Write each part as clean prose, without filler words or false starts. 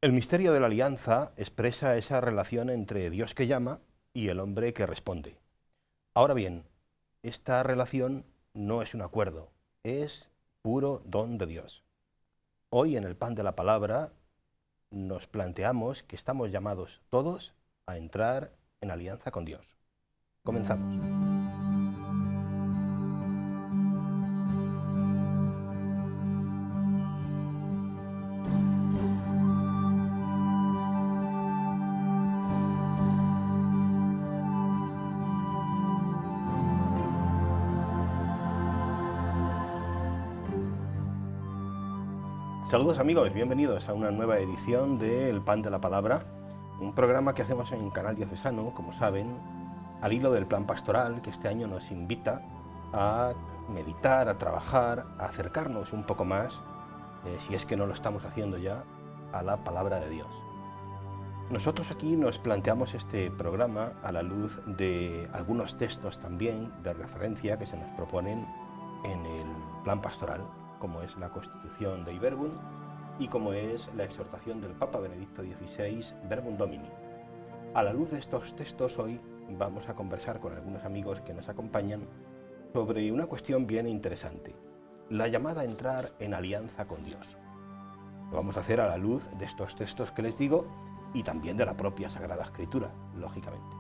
El misterio de la alianza expresa esa relación entre Dios que llama y el hombre que responde. Ahora bien, esta relación no es un acuerdo, es puro don de Dios. Hoy en el Pan de la Palabra nos planteamos que estamos llamados todos a entrar en alianza con Dios. Comenzamos. Saludos amigos, bienvenidos a una nueva edición de El Pan de la Palabra, un programa que hacemos en Canal Diocesano, como saben, al hilo del plan pastoral que este año nos invita a meditar, a trabajar, a acercarnos un poco más, si es que no lo estamos haciendo ya, a la palabra de Dios. Nosotros aquí nos planteamos este programa a la luz de algunos textos también de referencia que se nos proponen en el plan pastoral, como es la Constitución de Verbum y como es la exhortación del Papa Benedicto XVI, Verbum Domini. A la luz de estos textos, hoy vamos a conversar con algunos amigos que nos acompañan sobre una cuestión bien interesante, la llamada a entrar en alianza con Dios. Lo vamos a hacer a la luz de estos textos que les digo y también de la propia Sagrada Escritura, lógicamente.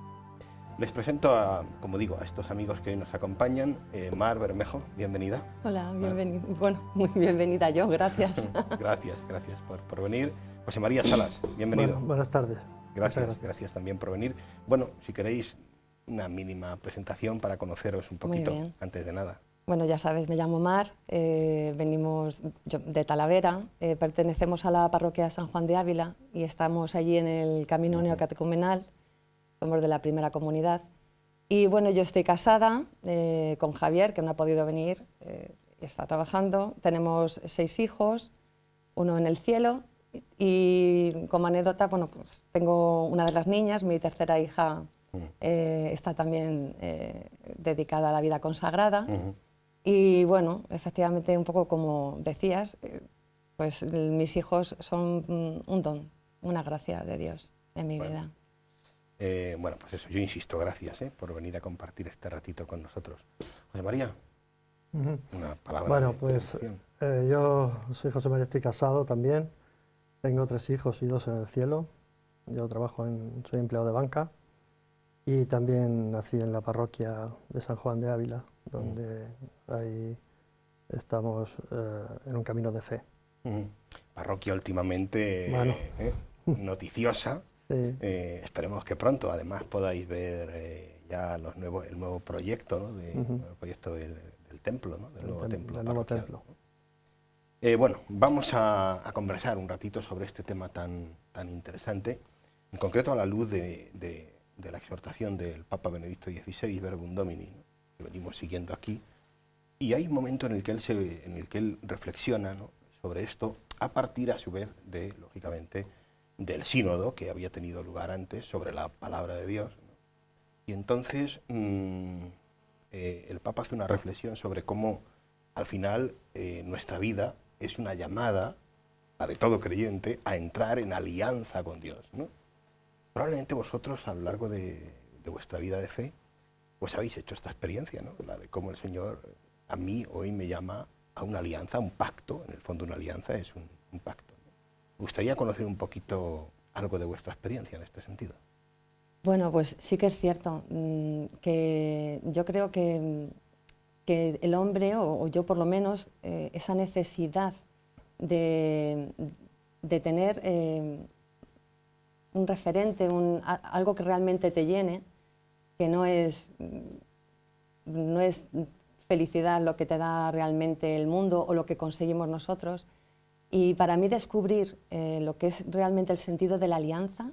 Les presento, como digo, a estos amigos que hoy nos acompañan. Mar Bermejo, bienvenida. Hola, bienvenida. Bueno, muy bienvenida yo, gracias. Gracias por venir. José María Salas, bienvenido. Bueno, buenas tardes. Gracias también por venir. Bueno, si queréis una mínima presentación para conoceros un poquito antes de nada. Bueno, ya sabes, me llamo Mar, venimos de Talavera, pertenecemos a la parroquia San Juan de Ávila y estamos allí en el camino neocatecumenal. Somos de la primera comunidad. Y bueno, yo estoy casada con Javier, que no ha podido venir, y está trabajando. Tenemos 6 hijos, uno en el cielo. Y como anécdota, bueno, pues tengo una de las niñas, mi tercera hija está también dedicada a la vida consagrada. Y bueno, efectivamente, un poco como decías, pues mis hijos son un don, una gracia de Dios en mi vida. Bueno, pues eso, yo insisto, gracias por venir a compartir este ratito con nosotros. José María, una palabra. Bueno, pues yo soy José María, estoy casado también, tengo 3 hijos y 2 en el cielo, yo soy empleado de banca y también nací en la parroquia de San Juan de Ávila, donde ahí estamos en un camino de fe. Parroquia últimamente noticiosa. Sí. Esperemos que pronto además podáis ver ya el nuevo proyecto, ¿no? El proyecto del templo, ¿no? Del nuevo templo. ¿No? Bueno, vamos a conversar un ratito sobre este tema tan interesante, en concreto a la luz de la exhortación del Papa Benedicto XVI, Verbum Domini, ¿no? Que venimos siguiendo aquí, y hay un momento en el que él reflexiona, ¿no? Sobre esto, a partir a su vez lógicamente, del sínodo que había tenido lugar antes sobre la palabra de Dios, ¿no? Y entonces el Papa hace una reflexión sobre cómo al final nuestra vida es una llamada, la de todo creyente, a entrar en alianza con Dios, ¿no? Probablemente vosotros a lo largo de vuestra vida de fe pues habéis hecho esta experiencia, ¿no? La de cómo el Señor a mí hoy me llama a una alianza, a un pacto. En el fondo una alianza es un pacto. Me gustaría conocer un poquito algo de vuestra experiencia en este sentido. Bueno, pues sí que es cierto, que yo creo que el hombre, o yo por lo menos, esa necesidad de tener un referente, algo que realmente te llene, que no es felicidad lo que te da realmente el mundo o lo que conseguimos nosotros. Y para mí descubrir lo que es realmente el sentido de la alianza,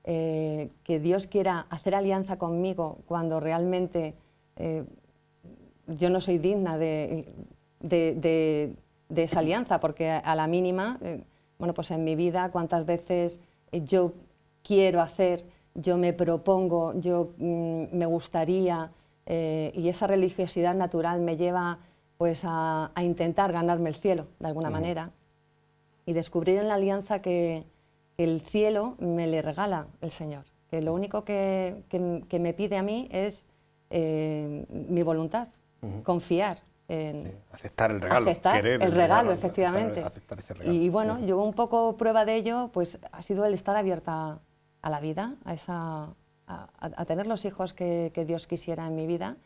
que Dios quiera hacer alianza conmigo cuando realmente yo no soy digna de esa alianza, porque a la mínima, bueno, pues en mi vida cuántas veces yo quiero hacer, yo me propongo, yo me gustaría, y esa religiosidad natural me lleva pues a intentar ganarme el cielo de alguna manera, y descubrir en la alianza que el cielo me le regala el Señor, que lo único que me pide a mí es mi voluntad, confiar. Aceptar el regalo, querer el regalo, efectivamente. Aceptar ese regalo. Y bueno, yo un poco prueba de ello, pues ha sido el estar abierta a la vida, a tener los hijos que Dios quisiera en mi vida.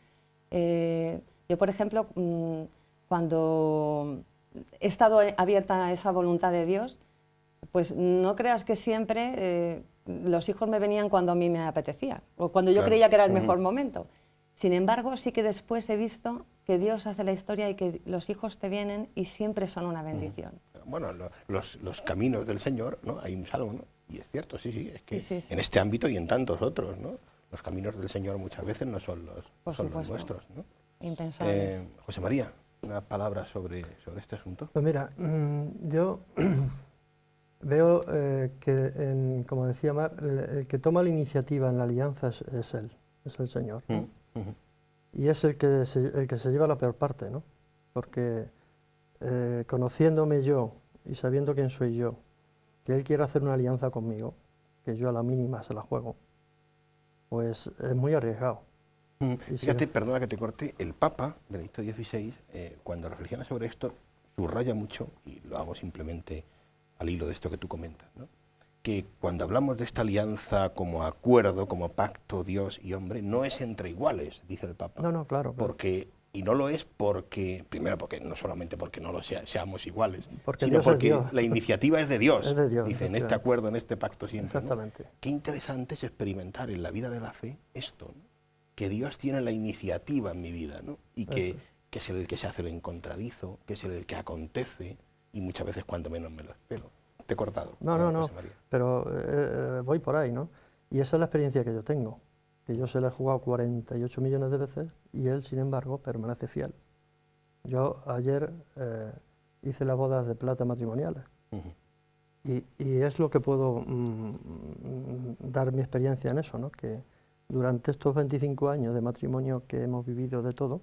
Yo, por ejemplo, cuando he estado abierta a esa voluntad de Dios, pues no creas que siempre los hijos me venían cuando a mí me apetecía, o cuando yo creía que era el mejor momento. Sin embargo, sí que después he visto que Dios hace la historia y que los hijos te vienen y siempre son una bendición. Bueno, los caminos del Señor, ¿no? Hay un salmo, ¿no? Y es cierto, sí, es que sí. en este ámbito y en tantos otros, ¿no? Los caminos del Señor muchas veces no son los nuestros, ¿no? Impensables. José María, una palabra sobre este asunto. Pues mira, yo veo que, como decía Mar, el que toma la iniciativa en la alianza es Él, es el Señor, ¿no? Y es el que se lleva la peor parte, ¿no? Porque conociéndome yo y sabiendo quién soy yo, que Él quiere hacer una alianza conmigo, que yo a la mínima se la juego, pues es muy arriesgado. Fíjate, perdona que te corte, el Papa Benedicto XVI, cuando reflexiona sobre esto, subraya mucho, y lo hago simplemente al hilo de esto que tú comentas, ¿no? Que cuando hablamos de esta alianza como acuerdo, como pacto Dios y hombre, no es entre iguales, dice el Papa. No, claro. Porque, y no lo es porque, primero, porque no solamente porque no lo seamos iguales, porque sino Dios porque la iniciativa es de Dios. Es de Dios, dice, en este acuerdo, en este pacto siempre. Exactamente. ¿No? Qué interesante es experimentar en la vida de la fe esto, ¿no? Que Dios tiene la iniciativa en mi vida, ¿no? Y que es el que se hace el encontradizo, que es el que acontece, y muchas veces cuando menos me lo espero. Te he cortado. No, pero voy por ahí, ¿no? Y esa es la experiencia que yo tengo, que yo se la he jugado 48 millones de veces y él, sin embargo, permanece fiel. Yo ayer hice las bodas de plata matrimoniales y es lo que puedo dar mi experiencia en eso, ¿no? Que durante estos 25 años de matrimonio que hemos vivido de todo,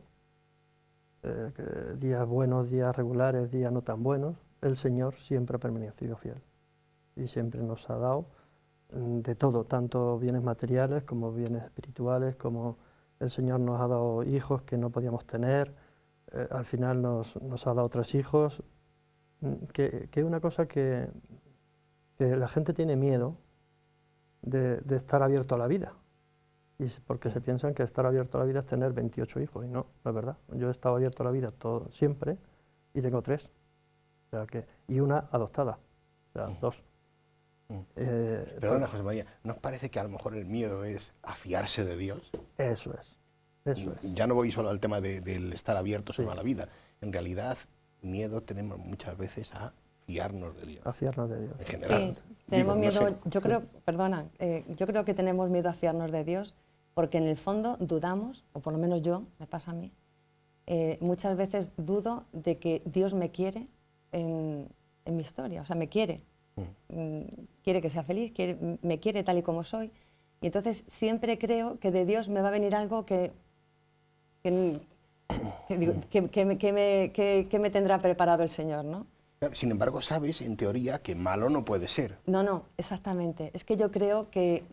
días buenos, días regulares, días no tan buenos, el Señor siempre ha permanecido fiel y siempre nos ha dado de todo, tanto bienes materiales como bienes espirituales, como el Señor nos ha dado hijos que no podíamos tener, al final nos ha dado 3 hijos, que es una cosa que la gente tiene miedo de estar abierto a la vida, y porque se piensan que estar abierto a la vida es tener 28 hijos, y no es verdad. Yo he estado abierto a la vida siempre y tengo 3. O sea y una adoptada, o sea, 2. Perdona, José María, ¿no os parece que a lo mejor el miedo es a fiarse de Dios? Eso es. Ya no voy solo al tema del estar abiertos a la vida. En realidad, miedo tenemos muchas veces a fiarnos de Dios. A fiarnos de Dios. En general. Sí, tenemos miedo, yo creo que tenemos miedo a fiarnos de Dios porque en el fondo dudamos, o por lo menos yo, me pasa a mí, muchas veces dudo de que Dios me quiere en mi historia, o sea, me quiere, quiere que sea feliz, me quiere tal y como soy, y entonces siempre creo que de Dios me va a venir algo que me tendrá preparado el Señor, ¿no? Sin embargo, sabes, en teoría, que malo no puede ser. No, exactamente. Es que yo creo que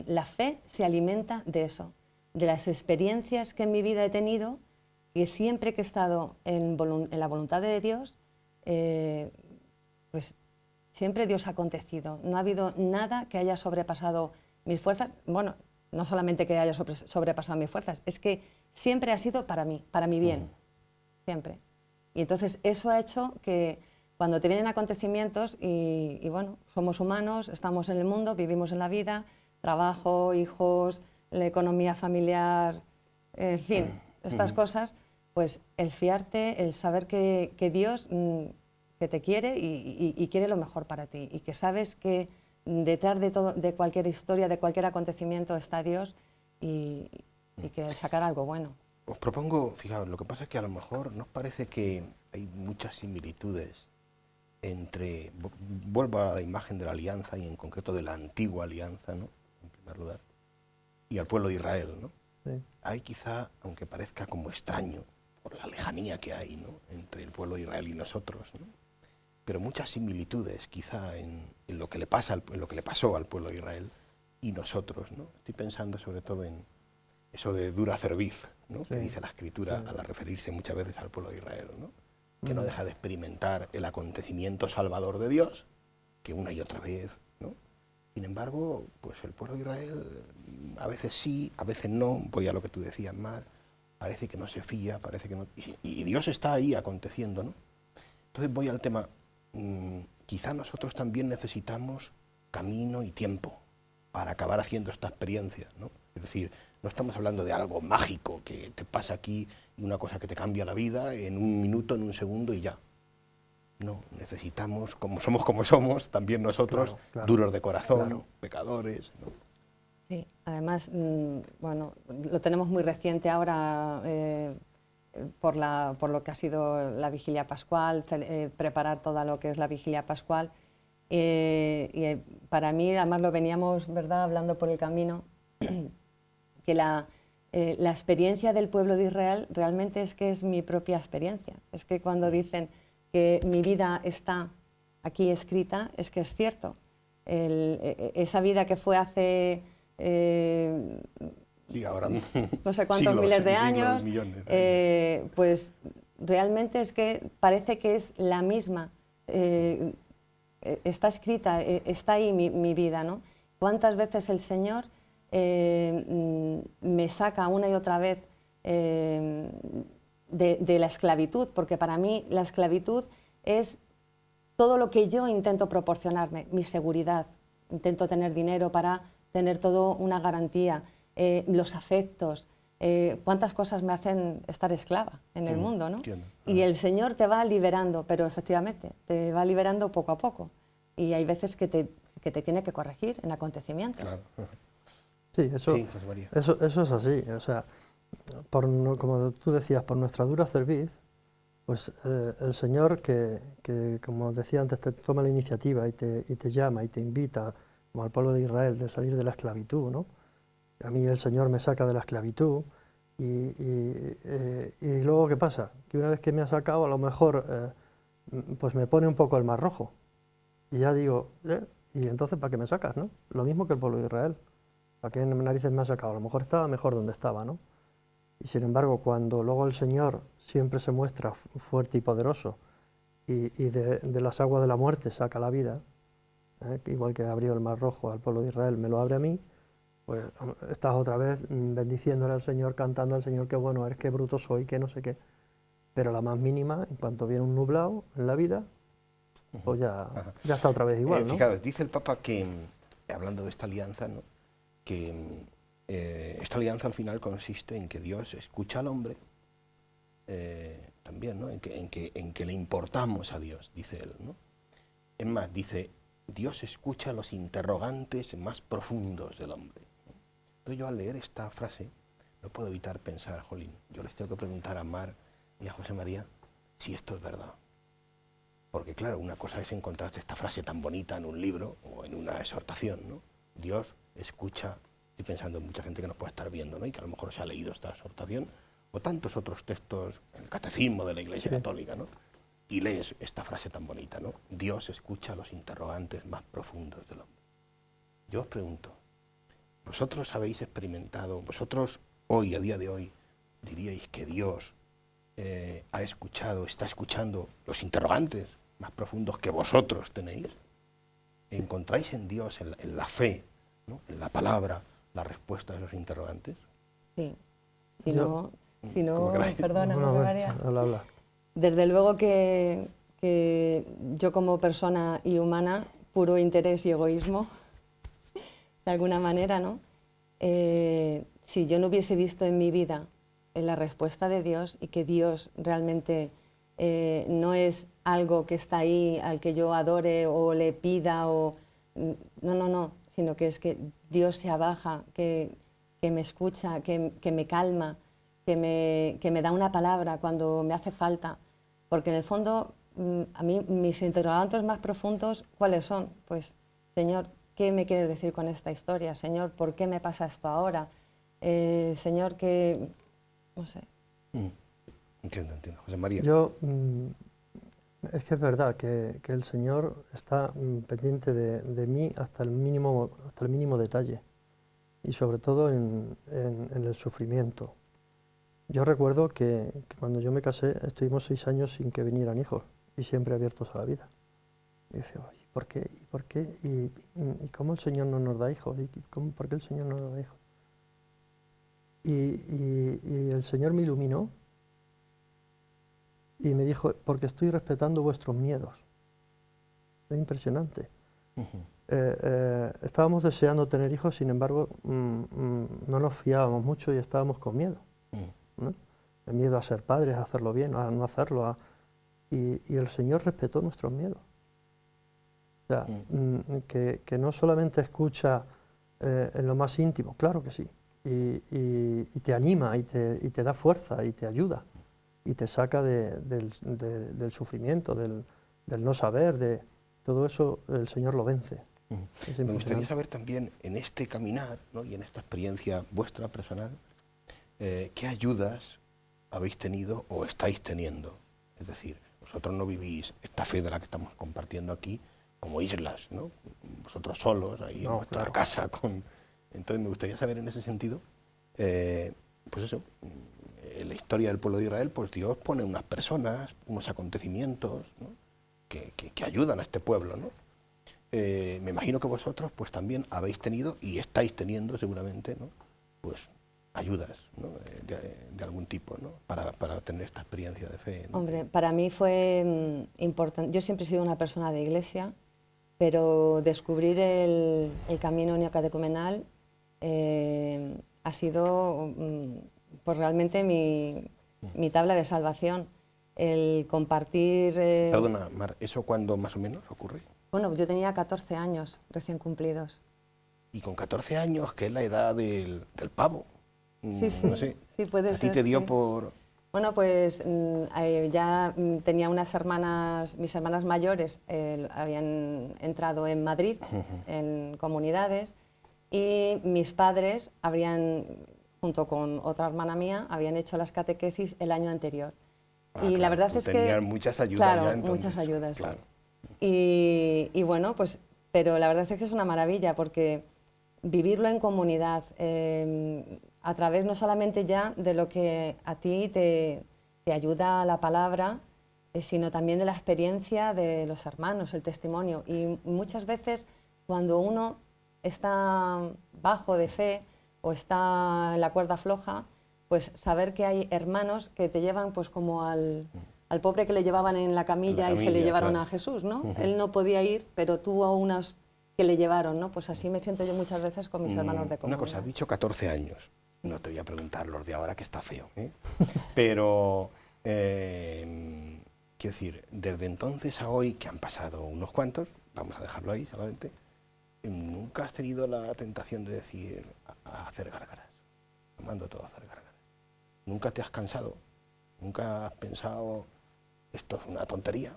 la fe se alimenta de eso, de las experiencias que en mi vida he tenido, que siempre que he estado en la voluntad de Dios, pues siempre Dios ha acontecido. No ha habido nada que haya sobrepasado mis fuerzas. Bueno, no solamente que haya sobrepasado mis fuerzas, es que siempre ha sido para mí, para mi bien, siempre. Y entonces eso ha hecho que cuando te vienen acontecimientos y bueno, somos humanos, estamos en el mundo, vivimos en la vida, trabajo, hijos, la economía familiar, en fin, estas cosas, pues el fiarte, el saber que Dios que te quiere y quiere lo mejor para ti y que sabes que detrás de cualquier historia, de cualquier acontecimiento está Dios y que sacar algo bueno. Os propongo, fijaos, lo que pasa es que a lo mejor nos parece que hay muchas similitudes entre, vuelvo a la imagen de la alianza y en concreto de la antigua alianza, ¿no? En primer lugar, y al pueblo de Israel, ¿no? Sí. Hay quizá, aunque parezca como extraño, por la lejanía que hay, ¿no? Entre el pueblo de Israel y nosotros, ¿no? pero muchas similitudes quizá en lo que le pasa, en lo que le pasó al pueblo de Israel y nosotros, ¿no? Estoy pensando sobre todo en eso de dura cerviz, ¿no? Que dice la Escritura al referirse muchas veces al pueblo de Israel, ¿no? Que no deja de experimentar el acontecimiento salvador de Dios, que una y otra vez, ¿no? Sin embargo, pues el pueblo de Israel a veces sí, a veces no, voy a lo que tú decías, Mar, parece que no se fía, parece que no... Y Dios está ahí aconteciendo, ¿no? Entonces voy al tema, quizá nosotros también necesitamos camino y tiempo para acabar haciendo esta experiencia, ¿no? Es decir, no estamos hablando de algo mágico que te pasa aquí y una cosa que te cambia la vida en un minuto, en un segundo y ya. No, necesitamos, como somos, también nosotros, duros de corazón, pecadores, ¿no? Sí, además, bueno, lo tenemos muy reciente ahora por lo que ha sido la vigilia pascual, preparar toda lo que es la vigilia pascual. Para mí, además lo veníamos, ¿verdad?, hablando por el camino, que la experiencia del pueblo de Israel realmente es que es mi propia experiencia. Es que cuando dicen que mi vida está aquí escrita, es que es cierto. Esa vida que fue hace ahora, no sé cuántos miles de años, pues realmente es que parece que es la misma. Está escrita, está ahí mi vida, ¿no? ¿Cuántas veces el Señor me saca una y otra vez de la esclavitud? Porque para mí la esclavitud es todo lo que yo intento proporcionarme, mi seguridad. Intento tener dinero para tener todo una garantía, los afectos. ¿Cuántas cosas me hacen estar esclava en el mundo, ¿no? Y el Señor te va liberando, pero efectivamente, te va liberando poco a poco. Y hay veces que te tiene que corregir en acontecimientos. Claro. Sí, eso es así. O sea, como tú decías, por nuestra dura cerviz, pues el Señor que, como decía antes, te toma la iniciativa y te llama y te invita, como al pueblo de Israel, de salir de la esclavitud, ¿no? A mí el Señor me saca de la esclavitud y luego, ¿qué pasa? Que una vez que me ha sacado, a lo mejor pues me pone un poco el mar rojo. Y ya digo, ¿y entonces para qué me sacas, no? Lo mismo que el pueblo de Israel. ¿Para qué narices me ha sacado? A lo mejor estaba mejor donde estaba, ¿no? Y sin embargo, cuando luego el Señor siempre se muestra fuerte y poderoso y de las aguas de la muerte saca la vida, igual que abrió el mar rojo al pueblo de Israel, me lo abre a mí, pues estás otra vez bendiciéndole al Señor, cantando al Señor, qué bueno eres, qué bruto soy, qué no sé qué. Pero la más mínima, en cuanto viene un nublado en la vida, pues ya está otra vez igual, ¿no? Fijaros, dice el Papa que, hablando de esta alianza, ¿no?, que esta alianza al final consiste en que Dios escucha al hombre, también, ¿no?, en que le importamos a Dios, dice él, ¿no? Es más, dice, Dios escucha los interrogantes más profundos del hombre, ¿no? Entonces yo al leer esta frase no puedo evitar pensar, jolín, yo les tengo que preguntar a Mar y a José María si esto es verdad. Porque claro, una cosa es encontrarte esta frase tan bonita en un libro o en una exhortación, ¿no? Dios escucha, estoy pensando en mucha gente que nos puede estar viendo, ¿no?, y que a lo mejor se ha leído esta exhortación o tantos otros textos, el catecismo de la Iglesia Católica, ¿no?, y lees esta frase tan bonita, ¿no? Dios escucha los interrogantes más profundos del hombre. Yo os pregunto, ¿vosotros habéis experimentado, vosotros hoy, a día de hoy, diríais que Dios ha escuchado, está escuchando los interrogantes más profundos que vosotros tenéis? ¿Encontráis en Dios, en la fe, ¿no?, en la palabra, la respuesta a esos interrogantes? Sí. Si no, perdona, José María. Habla. Desde luego que yo como persona y humana, puro interés y egoísmo, de alguna manera, ¿no? Si yo no hubiese visto en mi vida la respuesta de Dios y que Dios realmente no es algo que está ahí al que yo adore o le pida no, sino que es que Dios se abaja, que me escucha, que me calma, que me da una palabra cuando me hace falta, porque en el fondo a mí mis interrogantes más profundos, ¿cuáles son? Pues, Señor, ¿qué me quieres decir con esta historia? Señor, ¿por qué me pasa esto ahora? Señor, que... no sé. Entiendo. José María. Yo Es que es verdad que el Señor está pendiente de mí hasta el mínimo detalle, y sobre todo en el sufrimiento. Yo recuerdo que cuando yo me casé estuvimos 6 años sin que vinieran hijos, y siempre abiertos a la vida. Y decía, "Ay, ¿por qué? ¿Y por qué? ¿Y cómo el Señor no nos da hijos? ¿Por qué el Señor no nos da hijos?". Y el Señor me iluminó y me dijo, porque estoy respetando vuestros miedos. Es impresionante. Estábamos deseando tener hijos, sin embargo, no nos fiábamos mucho y estábamos con miedo, ¿no? El miedo a ser padres, a hacerlo bien, a no hacerlo. Y el Señor respetó nuestros miedos. O sea, que no solamente escucha en lo más íntimo, claro que sí, y te anima, y te da fuerza, y te ayuda, y te saca del sufrimiento, del no saber, de todo eso el Señor lo vence. Me gustaría saber también, en este caminar, ¿no?, y en esta experiencia vuestra personal, ¿qué ayudas habéis tenido o estáis teniendo? Es decir, vosotros no vivís esta fe de la que estamos compartiendo aquí como islas, ¿no? Vosotros solos, ahí en vuestra casa. Entonces me gustaría saber en ese sentido, pues eso, en la historia del pueblo de Israel, pues Dios pone unas personas, unos acontecimientos, ¿no?, que ayudan a este pueblo, ¿no? Me imagino que vosotros pues también habéis tenido y estáis teniendo seguramente, ¿no?, pues ayudas, ¿no?, de algún tipo, ¿no?, para tener esta experiencia de fe, ¿no? Hombre, para mí fue importante. Yo siempre he sido una persona de iglesia, pero descubrir el camino neocatecumenal ha sido pues realmente mi tabla de salvación. El compartir... Perdona, Mar, ¿eso cuándo más o menos ocurre? Bueno, yo tenía 14 años recién cumplidos. Y con 14 años, que es la edad del pavo. Sí, sí, no sé, sí, puede ser. ¿A ti te dio sí. por...? Bueno, pues ya tenía unas hermanas, mis hermanas mayores habían entrado en Madrid, en comunidades, y mis padres junto con otra hermana mía, habían hecho las catequesis el año anterior. Y claro, la verdad es que... tenían muchas ayudas, claro, ya entonces. Muchas ayudas, claro. Sí. Y bueno, pues, pero la verdad es que es una maravilla, porque vivirlo en comunidad, a través no solamente ya de lo que a ti te ayuda la palabra, sino también de la experiencia de los hermanos, el testimonio. Y muchas veces cuando uno está bajo de fe o está en la cuerda floja, pues saber que hay hermanos que te llevan pues como al pobre que le llevaban en la camilla y se le llevaron a Jesús, ¿no? Él no podía ir, pero tuvo unos que le llevaron, ¿no? Pues así me siento yo muchas veces con mis hermanos de comunidad. Una cosa, has dicho 14 años. No te voy a preguntar los de ahora, que está feo, ¿eh? Pero, quiero decir, desde entonces a hoy, que han pasado unos cuantos, vamos a dejarlo ahí solamente, ¿nunca has tenido la tentación de decir a hacer gárgaras? Mando todo a hacer gárgaras. ¿Nunca te has cansado? ¿Nunca has pensado, esto es una tontería?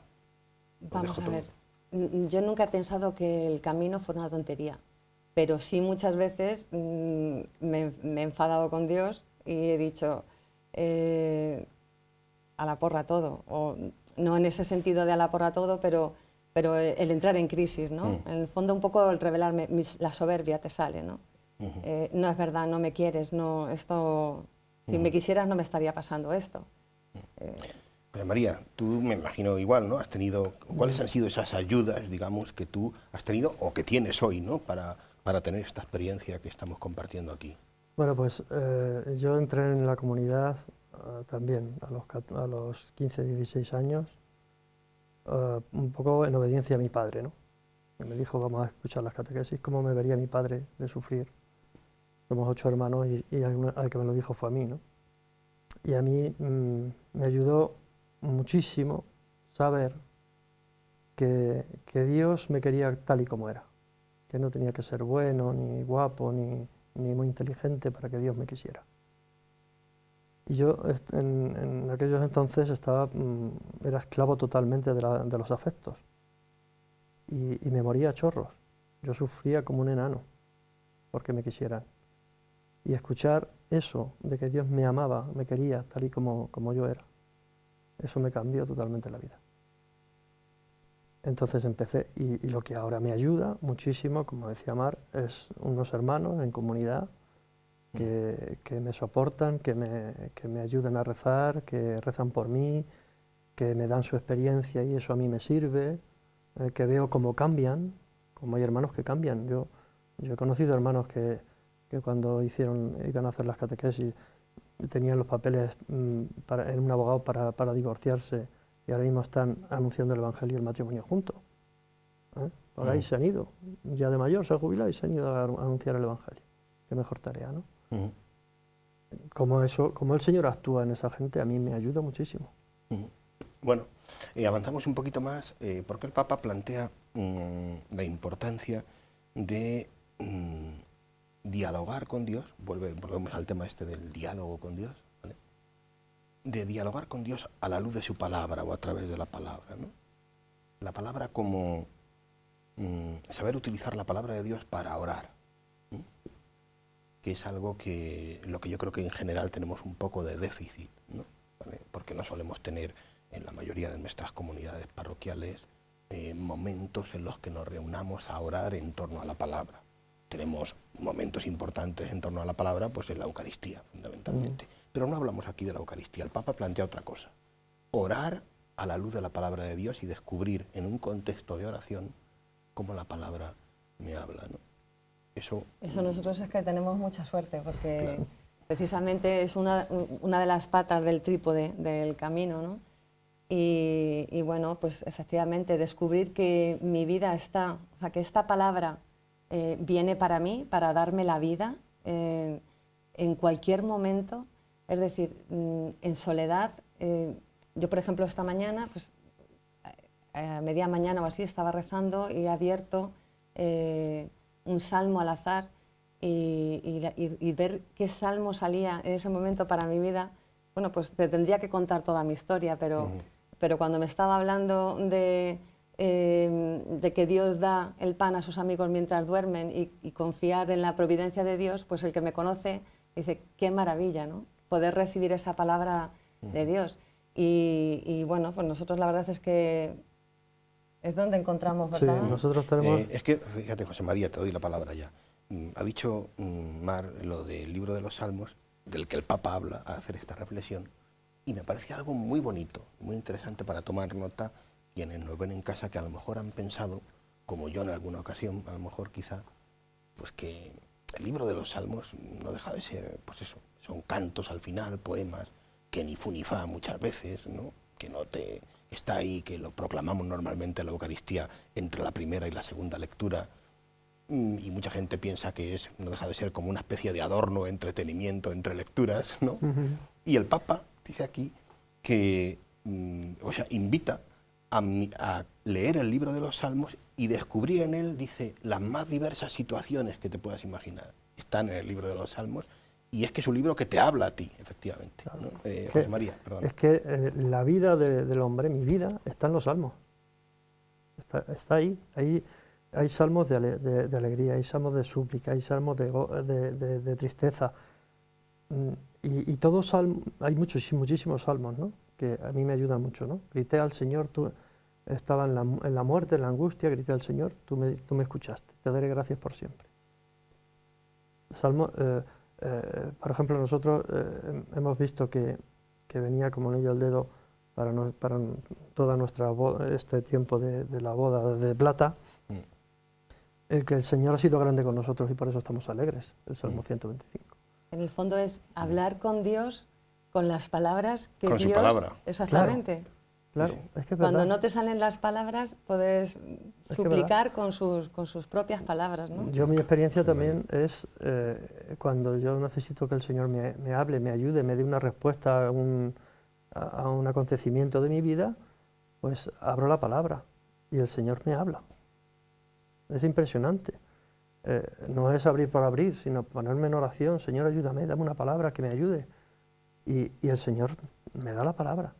Vamos a ver, yo nunca he pensado que el camino fuera una tontería, pero sí muchas veces me he enfadado con Dios y he dicho a la porra todo, o no en ese sentido de a la porra todo, pero el entrar en crisis, ¿no? En el fondo un poco el revelarme, la soberbia te sale, ¿no? No es verdad, no me quieres, no, esto, si me quisieras no me estaría pasando esto. Pues María, tú me imagino igual, ¿no? Has tenido, ¿cuáles han sido esas ayudas, digamos, que tú has tenido o que tienes hoy, ¿no?, para tener esta experiencia que estamos compartiendo aquí? Bueno, pues yo entré en la comunidad también a los 15, 16 años, un poco en obediencia a mi padre, ¿no? Que me dijo, vamos a escuchar las catequesis, ¿cómo me vería mi padre de sufrir? Somos 8 hermanos y al que me lo dijo fue a mí, ¿no? Y a mí me ayudó muchísimo saber que Dios me quería tal y como era, que no tenía que ser bueno, ni guapo, ni muy inteligente para que Dios me quisiera. Y yo en aquellos entonces era esclavo totalmente de los afectos y me moría a chorros. Yo sufría como un enano porque me quisieran. Y escuchar eso, de que Dios me amaba, me quería tal y como yo era, eso me cambió totalmente la vida. Entonces empecé, y lo que ahora me ayuda muchísimo, como decía Mar, es unos hermanos en comunidad que me soportan, que me ayudan a rezar, que rezan por mí, que me dan su experiencia y eso a mí me sirve, que veo cómo cambian, como hay hermanos que cambian. Yo he conocido hermanos que cuando iban a hacer las catequesis tenían los papeles en un abogado para divorciarse y ahora mismo están anunciando el Evangelio y el matrimonio juntos. Por ahí se han ido, ya de mayor se han jubilado y se han ido a anunciar el Evangelio. Qué mejor tarea, ¿no? Como el Señor actúa en esa gente, a mí me ayuda muchísimo. Bueno, avanzamos un poquito más, porque el Papa plantea la importancia de dialogar con Dios, volvemos al tema este del diálogo con Dios, ¿vale? De dialogar con Dios a la luz de su palabra o a través de la palabra, ¿no? La palabra como saber utilizar la palabra de Dios para orar, ¿no? Que es algo lo que yo creo que en general tenemos un poco de déficit, ¿no? ¿Vale? Porque no solemos tener en la mayoría de nuestras comunidades parroquiales momentos en los que nos reunamos a orar en torno a la palabra. Tenemos momentos importantes en torno a la palabra, pues en la Eucaristía, fundamentalmente. Pero no hablamos aquí de la Eucaristía. El Papa plantea otra cosa. Orar a la luz de la palabra de Dios y descubrir en un contexto de oración cómo la palabra me habla, ¿no? Eso nosotros es que tenemos mucha suerte, porque claro, precisamente es una de las patas del trípode del camino, ¿no? Y bueno, pues efectivamente descubrir que mi vida está, o sea, que esta palabra viene para mí, para darme la vida en cualquier momento, es decir, en soledad. Yo, por ejemplo, esta mañana, pues a media mañana o así, estaba rezando y he abierto un salmo al azar y ver qué salmo salía en ese momento para mi vida. Bueno, pues te tendría que contar toda mi historia, pero cuando me estaba hablando de que Dios da el pan a sus amigos mientras duermen y confiar en la providencia de Dios, pues el que me conoce dice, qué maravilla, ¿no? Poder recibir esa palabra de Dios. Y bueno, pues nosotros la verdad es que es donde encontramos, ¿verdad? Sí, nosotros tenemos... es que, fíjate, José María, te doy la palabra ya. Ha dicho Mar lo del libro de los Salmos, del que el Papa habla a hacer esta reflexión, y me parece algo muy bonito, muy interesante para tomar nota quienes nos ven en casa, que a lo mejor han pensado, como yo en alguna ocasión, a lo mejor quizá, pues que el libro de los Salmos no deja de ser, pues eso, son cantos al final, poemas, que ni fu ni fa muchas veces, ¿no? Que está ahí, que lo proclamamos normalmente en la Eucaristía entre la primera y la segunda lectura, y mucha gente piensa que no deja de ser como una especie de adorno, entretenimiento entre lecturas, ¿no? Y el Papa dice aquí que, invita a leer el libro de los Salmos y descubrir en él, dice, las más diversas situaciones que te puedas imaginar. Están en el libro de los Salmos, y es que es un libro que te habla a ti, efectivamente, ¿no? José María, perdón. Es que la vida del hombre, mi vida, está en los Salmos. Está ahí. Hay salmos de alegría, hay salmos de súplica, hay salmos de tristeza. Y todos salmos, hay muchísimos salmos, ¿no? Que a mí me ayudan mucho, ¿no? Grité al Señor, estaba en la muerte, en la angustia, grité al Señor, tú me escuchaste, te daré gracias por siempre. Salmo, por ejemplo, nosotros hemos visto que venía como anillo al dedo para toda este tiempo de la boda de plata, el que el Señor ha sido grande con nosotros y por eso estamos alegres, el Salmo 125. En el fondo es hablar con Dios con las palabras que con Dios... su palabra. Exactamente. Claro, es que es cuando verdad. no te salen las palabras, puedes suplicar con sus propias palabras, ¿no? Yo mi experiencia también es cuando yo necesito que el Señor me hable, me ayude, me dé una respuesta a un acontecimiento de mi vida, pues abro la palabra y el Señor me habla. Es impresionante. No es abrir por abrir, sino ponerme en oración. Señor, ayúdame, dame una palabra que me ayude. Y el Señor me da la palabra.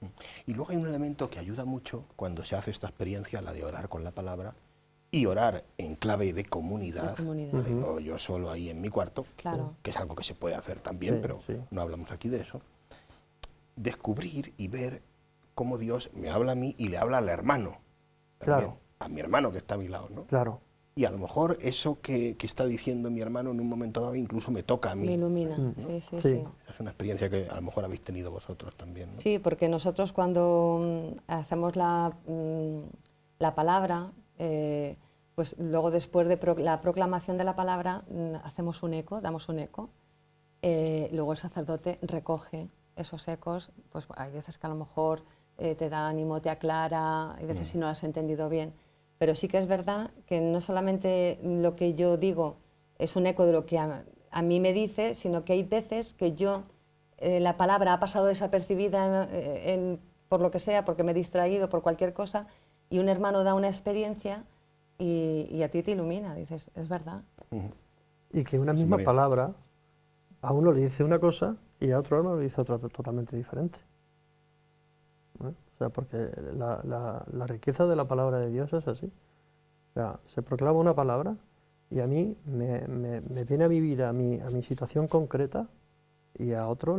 Y luego hay un elemento que ayuda mucho cuando se hace esta experiencia, la de orar con la palabra, y orar en clave de comunidad. ¿Vale? No yo solo ahí en mi cuarto, claro, que es algo que se puede hacer también, pero no hablamos aquí de eso. Descubrir y ver cómo Dios me habla a mí y le habla al hermano. También. Claro. a mi hermano que está a mi lado, ¿no? Claro. Y a lo mejor eso que está diciendo mi hermano en un momento dado incluso me toca a mí. Me ilumina, ¿no? sí. Es una experiencia que a lo mejor habéis tenido vosotros también, ¿no? Sí, porque nosotros cuando hacemos la palabra, pues luego después de la proclamación de la palabra hacemos un eco, damos un eco. Luego el sacerdote recoge esos ecos, pues hay veces que a lo mejor te da ánimo, te aclara, hay veces si no lo has entendido bien. Pero sí que es verdad que no solamente lo que yo digo es un eco de lo que a mí me dice, sino que hay veces que yo, la palabra ha pasado desapercibida por lo que sea, porque me he distraído, por cualquier cosa, y un hermano da una experiencia y a ti te ilumina, dices, es verdad. Y que una misma palabra, a uno le dice una cosa y a otro hermano le dice otra totalmente diferente. ¿No? O sea, porque la riqueza de la palabra de Dios es así. O sea, se proclama una palabra y a mí me viene a mi vida, a mi situación concreta, y a otro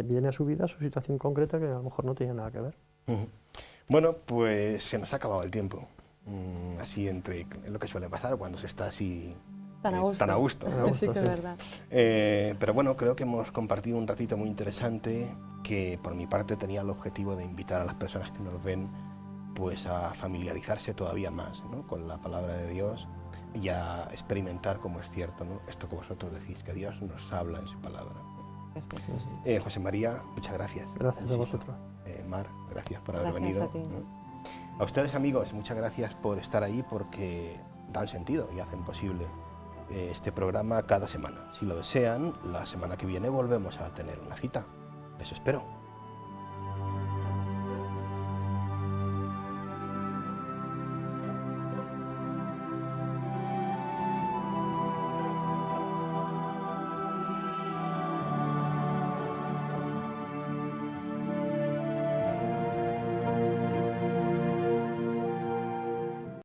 viene a su vida su situación concreta que a lo mejor no tiene nada que ver. Bueno, pues se nos ha acabado el tiempo. Así es lo que suele pasar cuando se está así tan a gusto. ¿no? Sí que es verdad. Pero bueno, creo que hemos compartido un ratito muy interesante que por mi parte tenía el objetivo de invitar a las personas que nos ven pues a familiarizarse todavía más, ¿no? Con la palabra de Dios y a experimentar como es cierto, ¿no? Esto que vosotros decís, que Dios nos habla en su palabra, ¿no? José María, muchas gracias. Gracias a vosotros. Mar, gracias por haber venido. A ti. A ustedes, amigos, muchas gracias por estar ahí porque dan sentido y hacen posible este programa cada semana. Si lo desean, la semana que viene volvemos a tener una cita. Les espero.